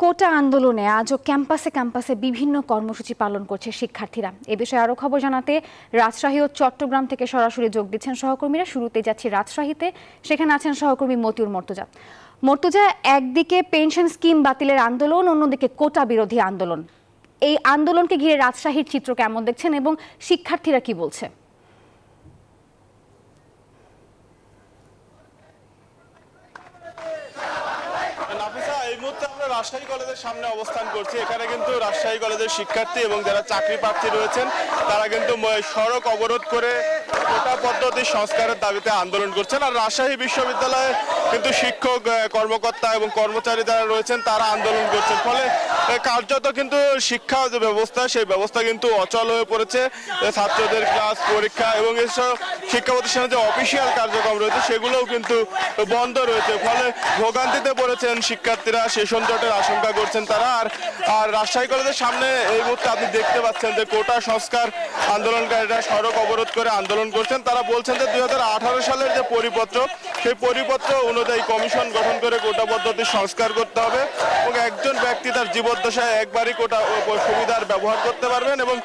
কোটা আন্দোলনে আজও ক্যাম্পাসে ক্যাম্পাসে বিভিন্ন কর্মসূচি পালন করছে শিক্ষার্থীরা। এ বিষয়ে আরও খবর জানাতে রাজশাহী ও চট্টগ্রাম থেকে সরাসরি যোগ দিচ্ছেন সহকর্মীরা। শুরুতে যাচ্ছি রাজশাহীতে, সেখানে আছেন সহকর্মী মতিউর মর্তুজা। মর্তুজা, একদিকে পেনশন স্কিম বাতিলের আন্দোলন, অন্যদিকে কোটা বিরোধী আন্দোলন। এই আন্দোলনকে ঘিরে রাজশাহীর চিত্র কেমন দেখছেন এবং শিক্ষার্থীরা কি বলছে? এই মুহূর্তে আমরা রাজশাহী কলেজের সামনে অবস্থান করছি। এখানে কিন্তু রাজশাহী কলেজের শিক্ষার্থী এবং যারা চাকরি প্রার্থী রয়েছেন তারা কিন্তু সড়ক অবরোধ করে কোটা পদ্ধতি সংস্কারের দাবিতে আন্দোলন করছেন। আর রাজশাহী বিশ্ববিদ্যালয়ে কিন্তু শিক্ষক, কর্মকর্তা এবং কর্মচারী যারা রয়েছেন তারা আন্দোলন করছেন। ফলে কার্যত কিন্তু শিক্ষা যে ব্যবস্থা, সেই ব্যবস্থা কিন্তু অচল হয়ে পড়েছে। ছাত্রদের ক্লাস, পরীক্ষা এবং এসব শিক্ষা প্রতিষ্ঠানের যে অফিসিয়াল কার্যক্রম রয়েছে সেগুলোও কিন্তু বন্ধ রয়েছে। ফলে ভোগান্তিতে পড়েছেন শিক্ষার্থীরা, সেশন জটের আশঙ্কা করছেন তারা। আর রাজশাহী কলেজের সামনে এই মুহূর্তে আপনি দেখতে পাচ্ছেন যে কোটা সংস্কার আন্দোলনকারীরা সড়ক অবরোধ করে আন্দোলন করছেন। তারা বলছেন যে 2018 সালের যে পরিপত্র, সেই পরিপত্র অনুযায়ী কমিশন গঠন করে কোটা পদ্ধতি সংস্কার করতে হবে এবং একজন ব্যক্তি তার জীবদ্দশায় একবারই কোটা সুবিধার ব্যবহার করতে পারবেন এবং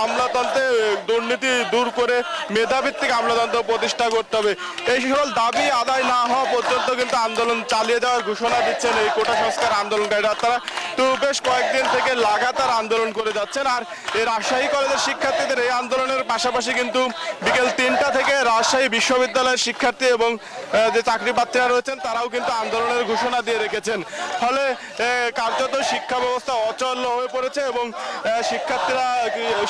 আমলাতন্ত্রে দুর্নীতি দূর করে মেধাভিত্তিক আমলাতন্ত্র প্রতিষ্ঠা করতে হবে। এই সকল দাবি আদায় না হওয়া পর্যন্ত কিন্তু আন্দোলন চালিয়ে যাওয়ার ঘোষণা দিচ্ছেন এই কোটা সংস্কার আন্দোলনকারীরা। তারা তো বেশ কয়েকদিন থেকে লাগাতার আন্দোলন করে যাচ্ছেন। আর এই রাজশাহী কলেজের শিক্ষার্থীদের এই আন্দোলনের পাশাপাশি কিন্তু বিকেল 3টা থেকে রাজশাহী বিশ্ববিদ্যালয়ের শিক্ষার্থী এবং যে চাকরি প্রার্থীরা রয়েছেন তারাও কিন্তু আন্দোলনের ঘোষণা দিয়ে রেখেছেন। ফলে কার্যত শিক্ষা ব্যবস্থা অচল হয়ে পড়েছে এবং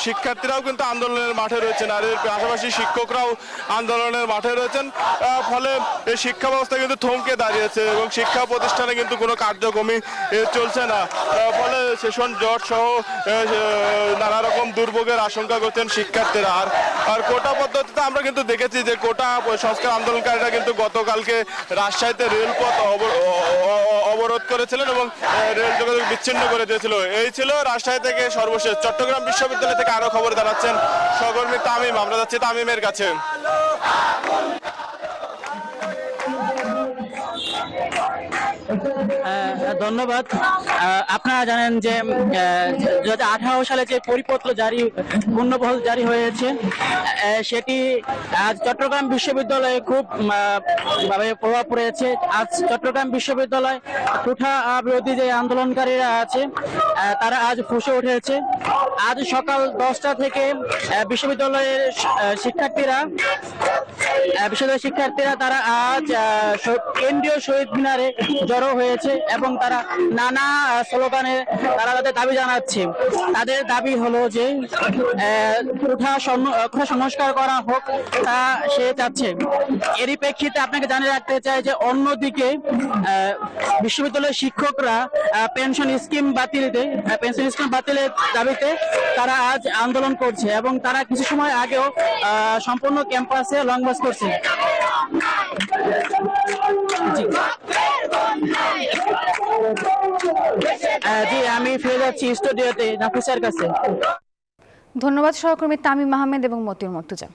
শিক্ষার্থীরাও কিন্তু আন্দোলনের মাঠে রয়েছেন। আর এর পাশাপাশি শিক্ষকরাও আন্দোলনের মাঠে রয়েছেন। ফলে এই শিক্ষা ব্যবস্থা কিন্তু থমকে দাঁড়িয়েছে এবং শিক্ষা প্রতিষ্ঠানে কিন্তু কোনো কার্যক্রমই চলছে না। ফলে সেশন জট সহ নানা রকম দুর্ভোগের আশঙ্কা করছেন শিক্ষার্থীরা। আর কোটা পদ্ধতিতে আমরা কিন্তু দেখেছি যে কোটা সংস্কার আন্দোলনকারীরা কিন্তু গতকালকে রাজশাহীতে রেলপথ অবরোধ করেছিলেন এবং রেল যোগাযোগ বিচ্ছিন্ন করে দিয়েছিল। এই ছিল রাজশাহী থেকে সর্বশেষ। চট্টগ্রাম বিশ্ববিদ্যালয় থেকে আরো খবর জানাচ্ছেন সহকর্মী তামিম। আমরা যাচ্ছি তামিমের কাছে। ধন্যবাদ। আপনারা জানেন যে 2018 সালে যে পরিপত্র পূর্ণবহাল জারি হয়েছে, সেটি আজ চট্টগ্রাম বিশ্ববিদ্যালয়ে খুব ভাবে প্রভাব পড়েছে। আজ চট্টগ্রাম বিশ্ববিদ্যালয় কোটা বিরোধী যে আন্দোলনকারীরা আছে তারা আজ ফুঁসে উঠেছে। আজ সকাল 10টা থেকে বিশ্ববিদ্যালয়ের শিক্ষার্থীরা তারা আজ কেন্দ্রীয় শহীদ মিনারে জড়ো হয়েছে এবং তারা নানা স্লোগানে তারা তাদের দাবি জানাচ্ছে। তাদের দাবি হলো যে কোটা সংস্কার করা হোক, তা সে চাচ্ছে। এরই প্রেক্ষিতে আপনাকে জানিয়ে রাখতে চাই যে অন্যদিকে বিশ্ববিদ্যালয়ের শিক্ষকরা পেনশন স্কিম বাতিলের দাবিতে তারা আজ আন্দোলন করছে এবং তারা কিছু সময় আগেও সম্পূর্ণ ক্যাম্পাসে লং মার্চ করছে। জি, আমি ফিরে যাচ্ছি স্টুডিওতে নাফিসার কাছে। ধন্যবাদ সহকর্মী তামিম আহমেদ এবং মতিউর মর্তুজা।